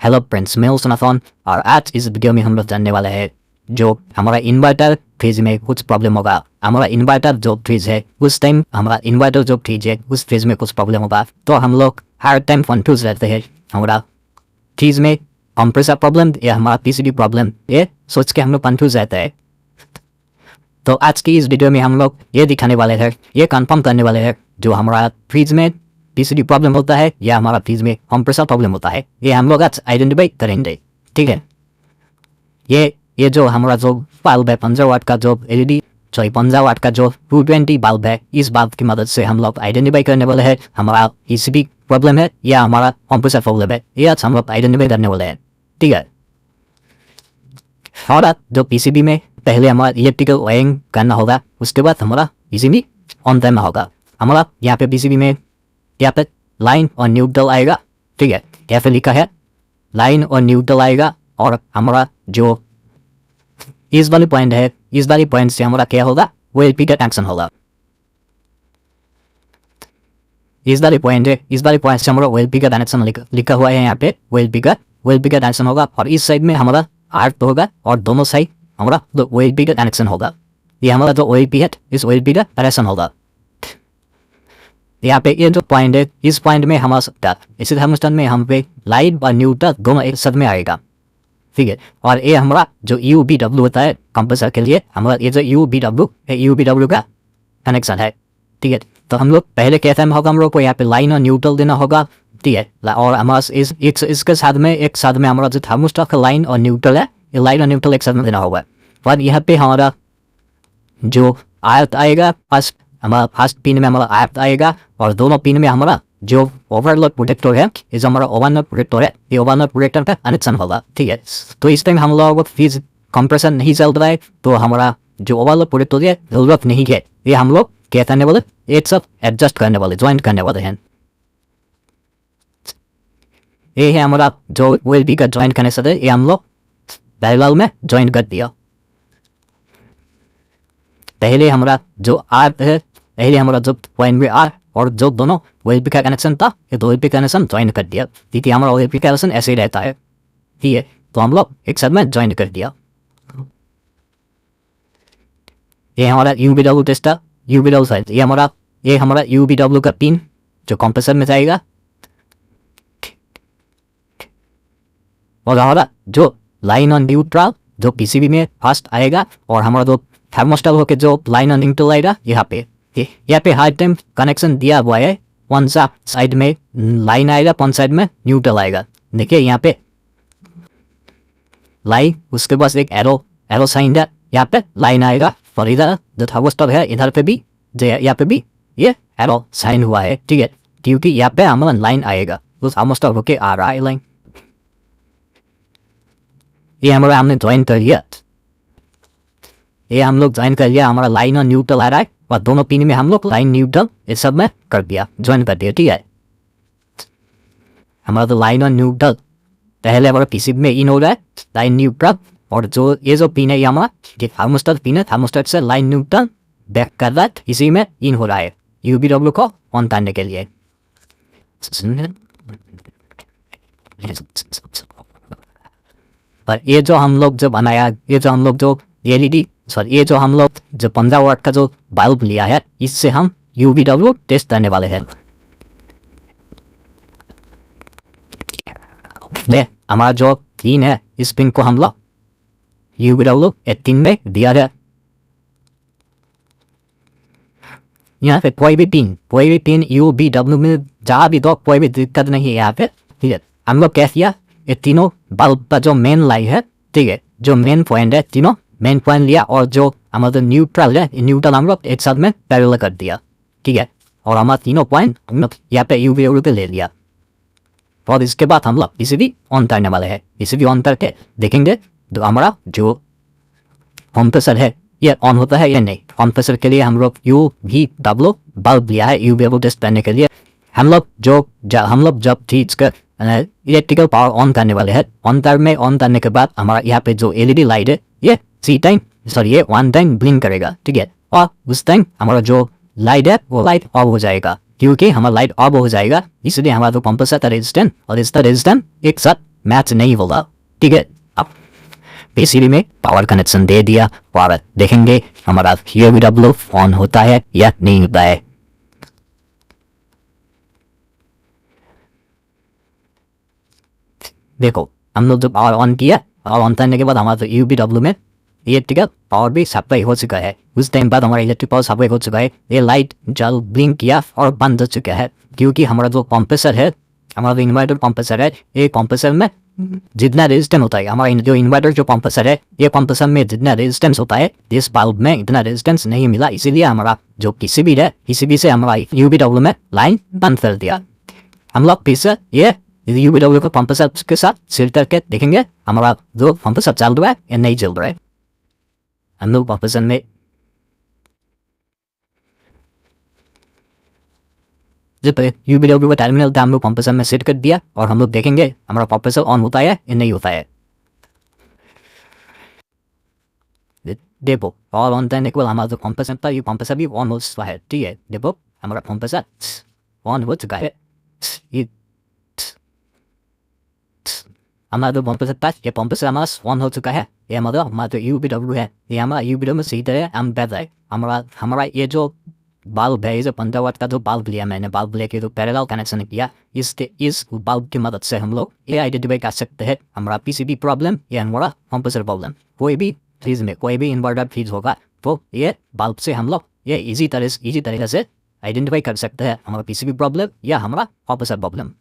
Hello friends, मैं हूं सनातन और आज इस वीडियो में हम लोग जानने वाले हैं जो हमारा इन्वर्टर फ्रिज में कुछ प्रॉब्लम होगा। हमारा इन्वर्टर जो फ्रिज है उस टाइम हमारा इन्वर्टर जो फ्रिज है उस फ्रिज में कुछ प्रॉब्लम होगा तो हम लोग हर टाइम कंफ्यूज रहते हैं। हमारा फ्रिज में कंप्रेसर प्रॉब्लम या हमारा पीसीबी प्रॉब्लम, ये सोच के हम लोग कंफ्यूज रहते हैं। तो आज की इस वीडियो में हम लोग ये दिखाने वाले हैं, ये कंफर्म करने वाले हैं जो हमारा फ्रिज में पीसीबी प्रॉब्लम होता है या हमारा फ्रिज में कंप्रेसर प्रॉब्लम होता है, ये हम लोग आज आइडेंटिफाई करेंगे। ठीक है, ये जो हमारा जो बल्ब है 15 वाट का जो एलईडी 15 वाट का जो 220 बल्ब है, इस बल्ब की मदद से हम लोग आइडेंटिफाई करने वाले हैं हमारा पीसीबी प्रॉब्लम है या हमारा कंप्रेसर प्रॉब्लम है, ये आज हम लोग आइडेंटिफाई करने वाले हैं। ठीक है, और जो पीसीबी में पहले हमारा इलेक्ट्रिकल वायरिंग करना होगा, उसके बाद हमारा पीसीबी ऑन करना होगा। हमारा यहाँ पे पीसीबी में यहाँ पे लाइन और न्यूट्रल आएगा। ठीक है, यहाँ पे लिखा है लाइन और न्यूट्रल आएगा और हमारा जो इस वाली पॉइंट है, इस वाली पॉइंट से हमारा क्या होगा, वेल का कनेक्शन होगा। इस वाली पॉइंट है, इस वाली पॉइंट से हमारा वेल का कनेक्शन लिखा हुआ है यहाँ पे वेल का कनेक्शन होगा और इस साइड में हमारा आर्ट होगा और दोनों साइड हमारा वेल का कनेक्शन होगा। ये हमारा जो वेल है इस वेल का कनेक्शन होगा। यहाँ पे ये जो पॉइंट है, इस पॉइंट में हमारा इस थर्मिस्टर में हम पे लाइट और न्यूट्रल दोनों एक साथ में आएगा। ठीक है, और ये हमारा जो UBW होता है कंप्रेसर के लिए, हमारा ये जो UBW का कनेक्शन है। ठीक है, तो हम लोग पहले क्या टाइम होगा, हम लोग को यहाँ पे लाइन और न्यूट्रल देना होगा। ठीक है, और हमारा इसके साथ में एक साथ में हमारा जो थर्मिस्टर का लाइन और न्यूट्रल है, ये लाइन और न्यूट्रल एक साथ में देना होगा। और यहाँ पे हमारा जो आयत आएगा, हमारा फर्स्ट पिन में हमारा आयत आएगा और दोनों पिन में हमारा जो ओवरलोड प्रोटेक्टर है, ये जो हमारा ओवरलोड प्रोटेक्टर है, ये ओवरलोड प्रोटेक्टर का कनेक्शन होगा। ठीक है, तो इस टाइम हम लोगों को फ्रिज कंप्रेसर नहीं चल रहा है तो हमारा जो ओवरलोड प्रोटेक्टर है जरूरत नहीं है, ये हम लोग क्या करने वाले, एक सब एडजस्ट करने वाले, ज्वाइंट करने वाले हैं। ये है हमारा जो वेल का ज्वाइंट कनेक्शन है, ये हम लोग पैरेलल में ज्वाइंट कर दिया। पहले हमारा जो आर है, पहले हमारा जो पॉइंट में आर और जो दोनों वेल का कनेक्शन था, ये दो वेल कनेक्शन ज्वाइन कर दिया। क्योंकि हमारा वेल का कनेक्शन ऐसे ही रहता है। ठीक है, तो हम लोग एक साथ में ज्वाइन कर दिया। ये हमारा UBW टेस्टर, UBW साइड, ये हमारा UBW का पिन जो कंप्रेसर में जाएगा। और हमारा जो लाइन ऑन न्यूट्रल जो पीसीबी में फर्स्ट आएगा और हमारा जो थर्मोस्टर होके जो लाइन ऑन न्यूट्रल आएगा यहाँ पे हर टाइम कनेक्शन दिया हुआ है। वन सा साइड में लाइन आएगा, वन साइड में न्यूट्रल आएगा। देखिए यहाँ पे लाइन, उसके पास एक एरो साइन है, यहाँ पे लाइन आएगा और इधर जो थर्मोस्टर है इधर पे भी यहाँ पे भी ये एरो साइन हुआ है। ठीक है, क्योंकि यहाँ पे हमारा लाइन आएगा, उस थर्मोस्टर होके आ रहा है लाइन। ये हमारा हमने ज्वाइन कर लिया, ये हम लोग ज्वाइन कर लिया, हमारा लाइन और न्यूट्रल आ रहा है और दोनों पिन में हम लोग लाइन न्यूट्रल इस सब में कर दिया, ज्वाइन कर दिया। ठीक है, हमारा तो लाइन और न्यूट्रल पहले हमारा पीसीबी में इन हो रहा है, लाइन न्यूट्रल, और जो ये जो पिन है ये हमारा थर्मोस्टर पिन है, थर्मोस्टर से लाइन न्यूट्रल बैक कर रहा है, इसी में इन हो रहा है UBW को ऑन करने के लिए। पर ये जो हम लोग जो बनाया, ये जो हम लोग जो एलईडी ये जो हम लोग जो 15 वाट का जो बल्ब लिया है, इससे हम UBW टेस्ट करने वाले हैं। हमारा जो पिन है, इस पिन को हम लोग UBW 18 में दिया है। यहाँ पे कोई भी पिन UBW में जहाँ भी दो, कोई भी दिक्कत नहीं है यहाँ पे। ठीक है, हम लोग क्या किया, ये तीनों बल्ब का जो मेन लाइन है, ठीक है, जो मेन पॉइंट है, तीनों मेन पॉइंट लिया और जो हमारा न्यूट्रल है, न्यूट्रल हम लोग एक साथ में पैरेलल कर दिया। ठीक है, और हमारा तीनों पॉइंट हम लोग यहाँ पे UBW पे ले लिया और इसके बाद हम लोग पीसीबी ऑन करने वाले हैं। पीसीबी ऑन करके देखेंगे तो हमारा जो कंप्रेसर है ये ऑन होता है या नहीं। कंप्रेसर के लिए हम लोग UBW बल्ब लिया है UBW टेस्ट करने के लिए। हम लोग जब चीज का इलेक्ट्रिकल पावर ऑन करने वाले हैं, ऑन करने के बाद हमारा यहाँ पे जो एलईडी लाइट है ये ये 1 टाइम ब्लिंक करेगा। ठीक है, और उस टाइम हमारा जो लाइट है वो लाइट ऑफ हो जाएगा। क्योंकि हमारा लाइट ऑफ हो जाएगा, इसलिए हमारा जो कंप्रेसर का रेजिस्टेंस और इसका रेजिस्टेंस एक साथ मैच नहीं होगा, ठीक है। अब पीसीबी में पावर कनेक्शन दे दिया और देखेंगे हमारा यूवीडब्ल्यू ऑन होता है या नहीं होता है। देखो हम लोग जो पावर ऑन किया और ऑन करने के बाद हमारा यूवीडब्ल्यू में ये ठीक है पावर भी सप्लाई हो चुका है। उस टाइम बाद हमारा इलेक्ट्रिक पावर सप्लाई हो चुका है। ये लाइट जल ब्लिंक किया और बंद हो चुका है, क्योंकि हमारा जो कंप्रेसर है, हमारा जो इन्वर्टर कंप्रेसर है, ये कंप्रेसर में जितना रेजिस्टेंस होता है, हमारा जो इन्वर्टर जो कंप्रेसर है, ये कंप्रेसर में जितना रेजिस्टेंस होता है, इस बल्ब में इतना रेजिस्टेंस नहीं मिला, इसीलिए हमारा जो पीसीबी है, पीसीबी से हमारा यूवीडब्ल्यू में लाइन बंद कर दिया। हम लोग फिर से ये यूवीडब्ल्यू को कंप्रेसर के साथ सिल करके देखेंगे हमारा जो कंप्रेसर चल रहा है या नहीं चल रहा है। हम लोग कंप्रेसर में जब यूवीडब्ल्यू का टर्मिनल था हम लोग कंप्रेसर में सेट कर दिया और हम लोग देखेंगे हमारा कंप्रेसर ऑन होता है या नहीं होता है। देखो और ऑन करने के बाद हमारा जो कंप्रेसर था ये कंप्रेसर भी ऑन हो चुका है, ठीक है। देखो हमारा कंप्रेसर ऑन हो चुका है। ये हमारा जो कंप्रेसर था ये कंप्रेसर हमारा ऑन हो चुका है। ये हमारा जो यूवीडब्ल्यू है, ये हमारा यूवीडब्ल्यू में सही तरह हम बैठ है। हमारा ये जो बल्ब है, ये 15 वाट का जो बल्ब लिया मैंने, बल्ब लेके जो पैरेलल कनेक्शन किया, इस बल्ब की मदद से हम लोग ये आइडेंटिफाई कर सकते हैं हमारा पीसीबी प्रॉब्लम या हमारा कंप्रेसर प्रॉब्लम। कोई भी चीज़ में कोई भी इन्वर्टर फ्रीज होगा तो ये बल्ब से हम लोग ये इजी तरह से आइडेंटिफाई कर सकते हैं हमारा पीसीबी प्रॉब्लम या हमारा कंप्रेसर प्रॉब्लम।